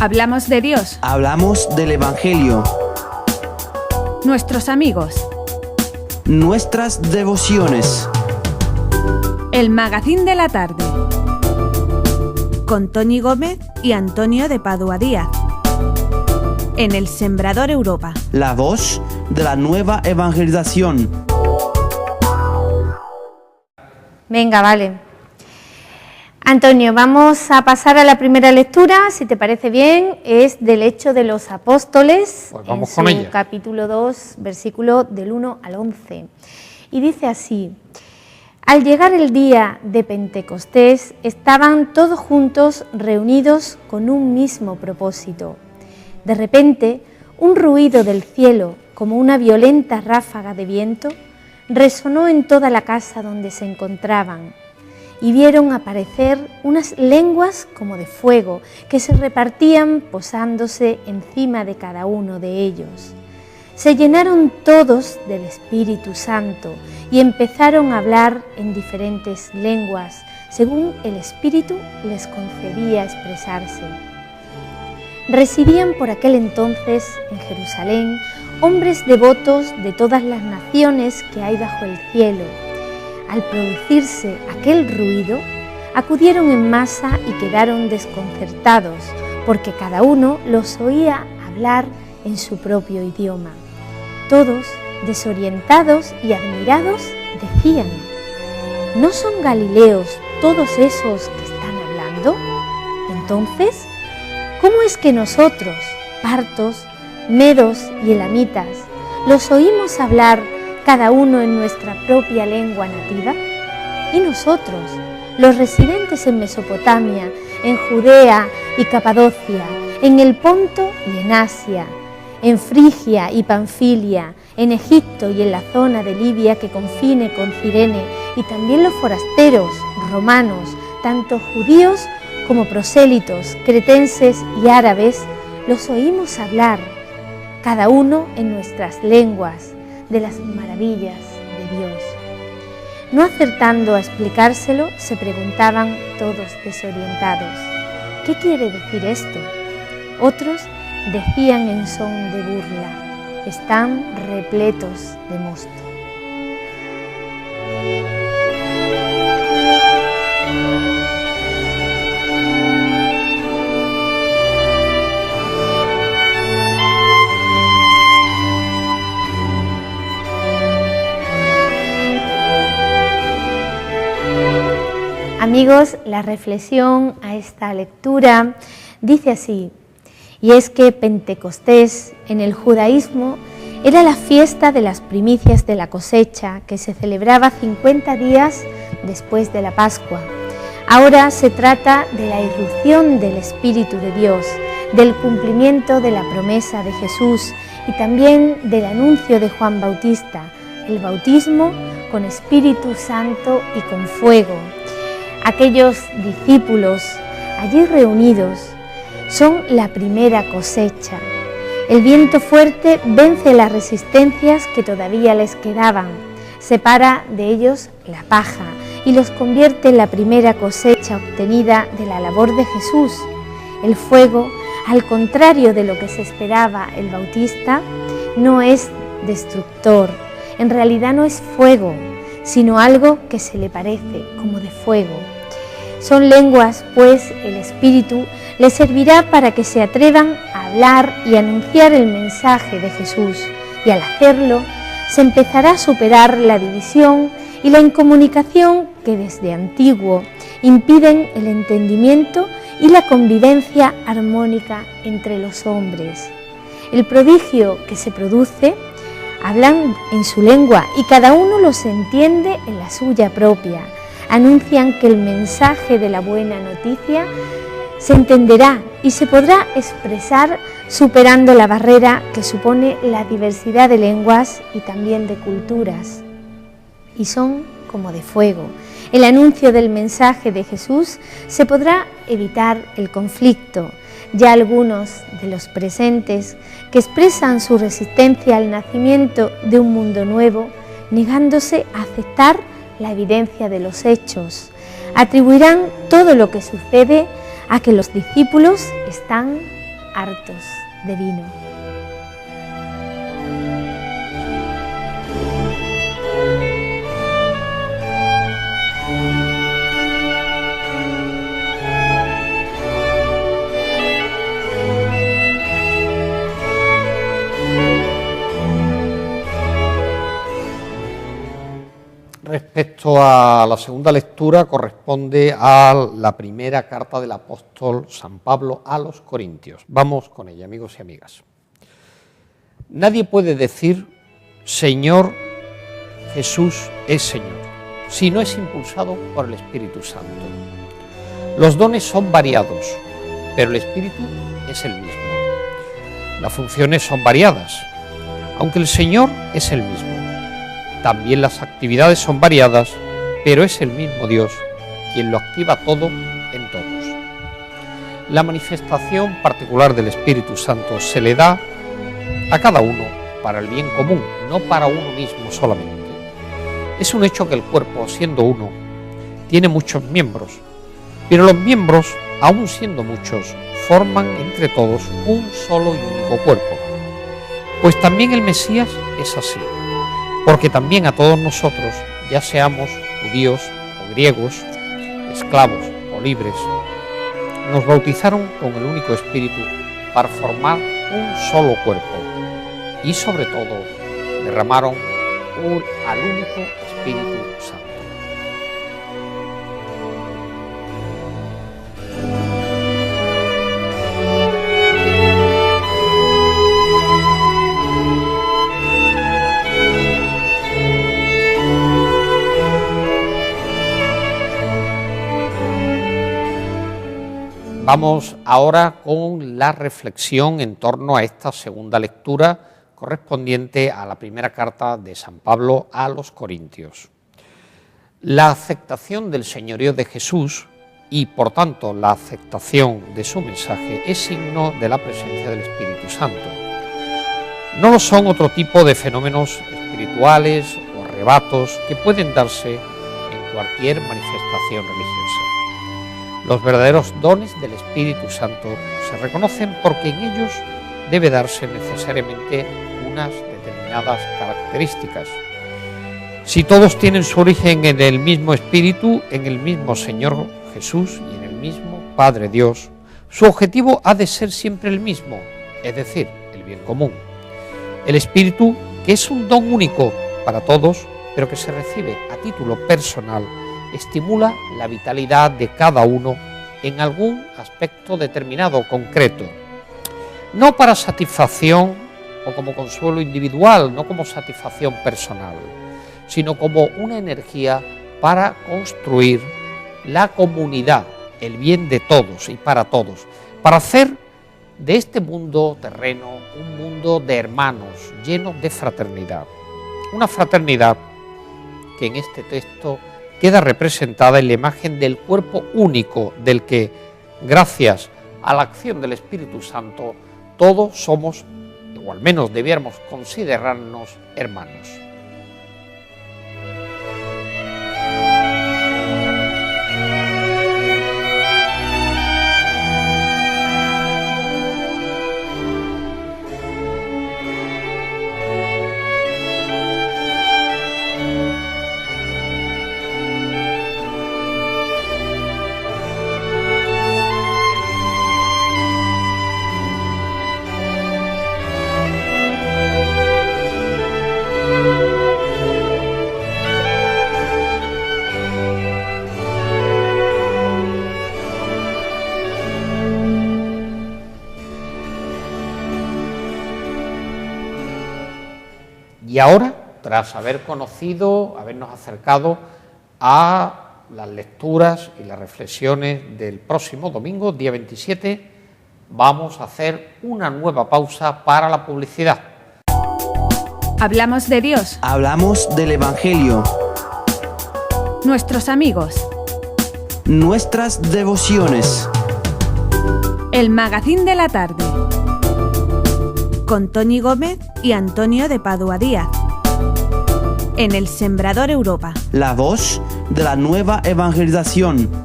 Hablamos de Dios. Hablamos del Evangelio. Nuestros amigos. Nuestras devociones. El Magazín de la Tarde. Con Toni Gómez y Antonio de Padua Díaz. En El Sembrador Europa. La voz de la nueva evangelización. Venga, vale. Antonio, vamos a pasar a la primera lectura, si te parece bien, es del Hechos de los Apóstoles, pues vamos en con su ella. Capítulo 2, versículo del 1 al 11. Y dice así: al llegar el día de Pentecostés, estaban todos juntos reunidos con un mismo propósito. De repente, un ruido del cielo, como una violenta ráfaga de viento, resonó en toda la casa donde se encontraban, y vieron aparecer unas lenguas como de fuego que se repartían posándose encima de cada uno de ellos. Se llenaron todos del Espíritu Santo y empezaron a hablar en diferentes lenguas, según el Espíritu les concedía expresarse. Residían por aquel entonces en Jerusalén hombres devotos de todas las naciones que hay bajo el cielo. Al producirse aquel ruido, acudieron en masa y quedaron desconcertados, porque cada uno los oía hablar en su propio idioma. Todos, desorientados y admirados, decían: ¿no son galileos todos esos que están hablando? Entonces, ¿cómo es que nosotros, partos, medos y elamitas, los oímos hablar cada uno en nuestra propia lengua nativa? Y nosotros, los residentes en Mesopotamia, en Judea y Capadocia, en el Ponto y en Asia, en Frigia y Panfilia, en Egipto y en la zona de Libia que confine con Cirene, y también los forasteros romanos, tanto judíos como prosélitos, cretenses y árabes, los oímos hablar, cada uno en nuestras lenguas, de las maravillas de Dios. No acertando a explicárselo, se preguntaban todos desorientados: ¿qué quiere decir esto? Otros decían en son de burla: están repletos de mosto. Amigos, la reflexión a esta lectura dice así: y es que Pentecostés en el judaísmo era la fiesta de las primicias de la cosecha que se celebraba 50 días después de la Pascua. Ahora se trata de la irrupción del Espíritu de Dios, del cumplimiento de la promesa de Jesús y también del anuncio de Juan Bautista, el bautismo con Espíritu Santo y con fuego. Aquellos discípulos allí reunidos son la primera cosecha. El viento fuerte vence las resistencias que todavía les quedaban, separa de ellos la paja y los convierte en la primera cosecha obtenida de la labor de Jesús. El fuego, al contrario de lo que se esperaba el Bautista, no es destructor. En realidad no es fuego, sino algo que se le parece, como de fuego. Son lenguas, pues el Espíritu les servirá para que se atrevan a hablar y anunciar el mensaje de Jesús, y al hacerlo se empezará a superar la división y la incomunicación que desde antiguo impiden el entendimiento y la convivencia armónica entre los hombres. El prodigio que se produce, hablan en su lengua y cada uno los entiende en la suya propia. Anuncian que el mensaje de la buena noticia se entenderá y se podrá expresar superando la barrera que supone la diversidad de lenguas y también de culturas. Y son como de fuego. El anuncio del mensaje de Jesús se podrá evitar el conflicto. Ya algunos de los presentes que expresan su resistencia al nacimiento de un mundo nuevo, negándose a aceptar la evidencia de los hechos, atribuirán todo lo que sucede a que los discípulos están hartos de vino. Respecto a la segunda lectura, corresponde a la primera carta del apóstol San Pablo a los Corintios. Vamos con ella, amigos y amigas. Nadie puede decir, Señor, Jesús es Señor, si no es impulsado por el Espíritu Santo. Los dones son variados, pero el Espíritu es el mismo. Las funciones son variadas, aunque el Señor es el mismo. También las actividades son variadas, pero es el mismo Dios quien lo activa todo en todos. La manifestación particular del Espíritu Santo se le da a cada uno para el bien común, no para uno mismo solamente. Es un hecho que el cuerpo, siendo uno, tiene muchos miembros, pero los miembros, aun siendo muchos, forman entre todos un solo y único cuerpo. Pues también el Mesías es así. Porque también a todos nosotros, ya seamos judíos o griegos, esclavos o libres, nos bautizaron con el único Espíritu para formar un solo cuerpo y sobre todo derramaron al único Espíritu Santo. Vamos ahora con la reflexión en torno a esta segunda lectura correspondiente a la primera carta de San Pablo a los Corintios. La aceptación del señorío de Jesús y, por tanto, la aceptación de su mensaje es signo de la presencia del Espíritu Santo. No lo son otro tipo de fenómenos espirituales o arrebatos que pueden darse en cualquier manifestación religiosa. Los verdaderos dones del Espíritu Santo se reconocen porque en ellos debe darse necesariamente unas determinadas características. Si todos tienen su origen en el mismo Espíritu, en el mismo Señor Jesús y en el mismo Padre Dios, su objetivo ha de ser siempre el mismo, es decir, el bien común. El Espíritu, que es un don único para todos, pero que se recibe a título personal, estimula la vitalidad de cada uno en algún aspecto determinado, concreto, no para satisfacción o como consuelo individual, no como satisfacción personal, sino como una energía para construir la comunidad, el bien de todos y para todos, para hacer de este mundo terreno un mundo de hermanos lleno de fraternidad, una fraternidad que en este texto queda representada en la imagen del cuerpo único del que, gracias a la acción del Espíritu Santo, todos somos, o al menos debiéramos considerarnos, hermanos. Y ahora, tras haber conocido, habernos acercado a las lecturas y las reflexiones del próximo domingo, día 27, vamos a hacer una nueva pausa para la publicidad. Hablamos de Dios. Hablamos del Evangelio. Nuestros amigos. Nuestras devociones. El Magazín de la Tarde. Con Toni Gómez y Antonio de Padua Díaz. En el Sembrador Europa. La voz de la nueva evangelización.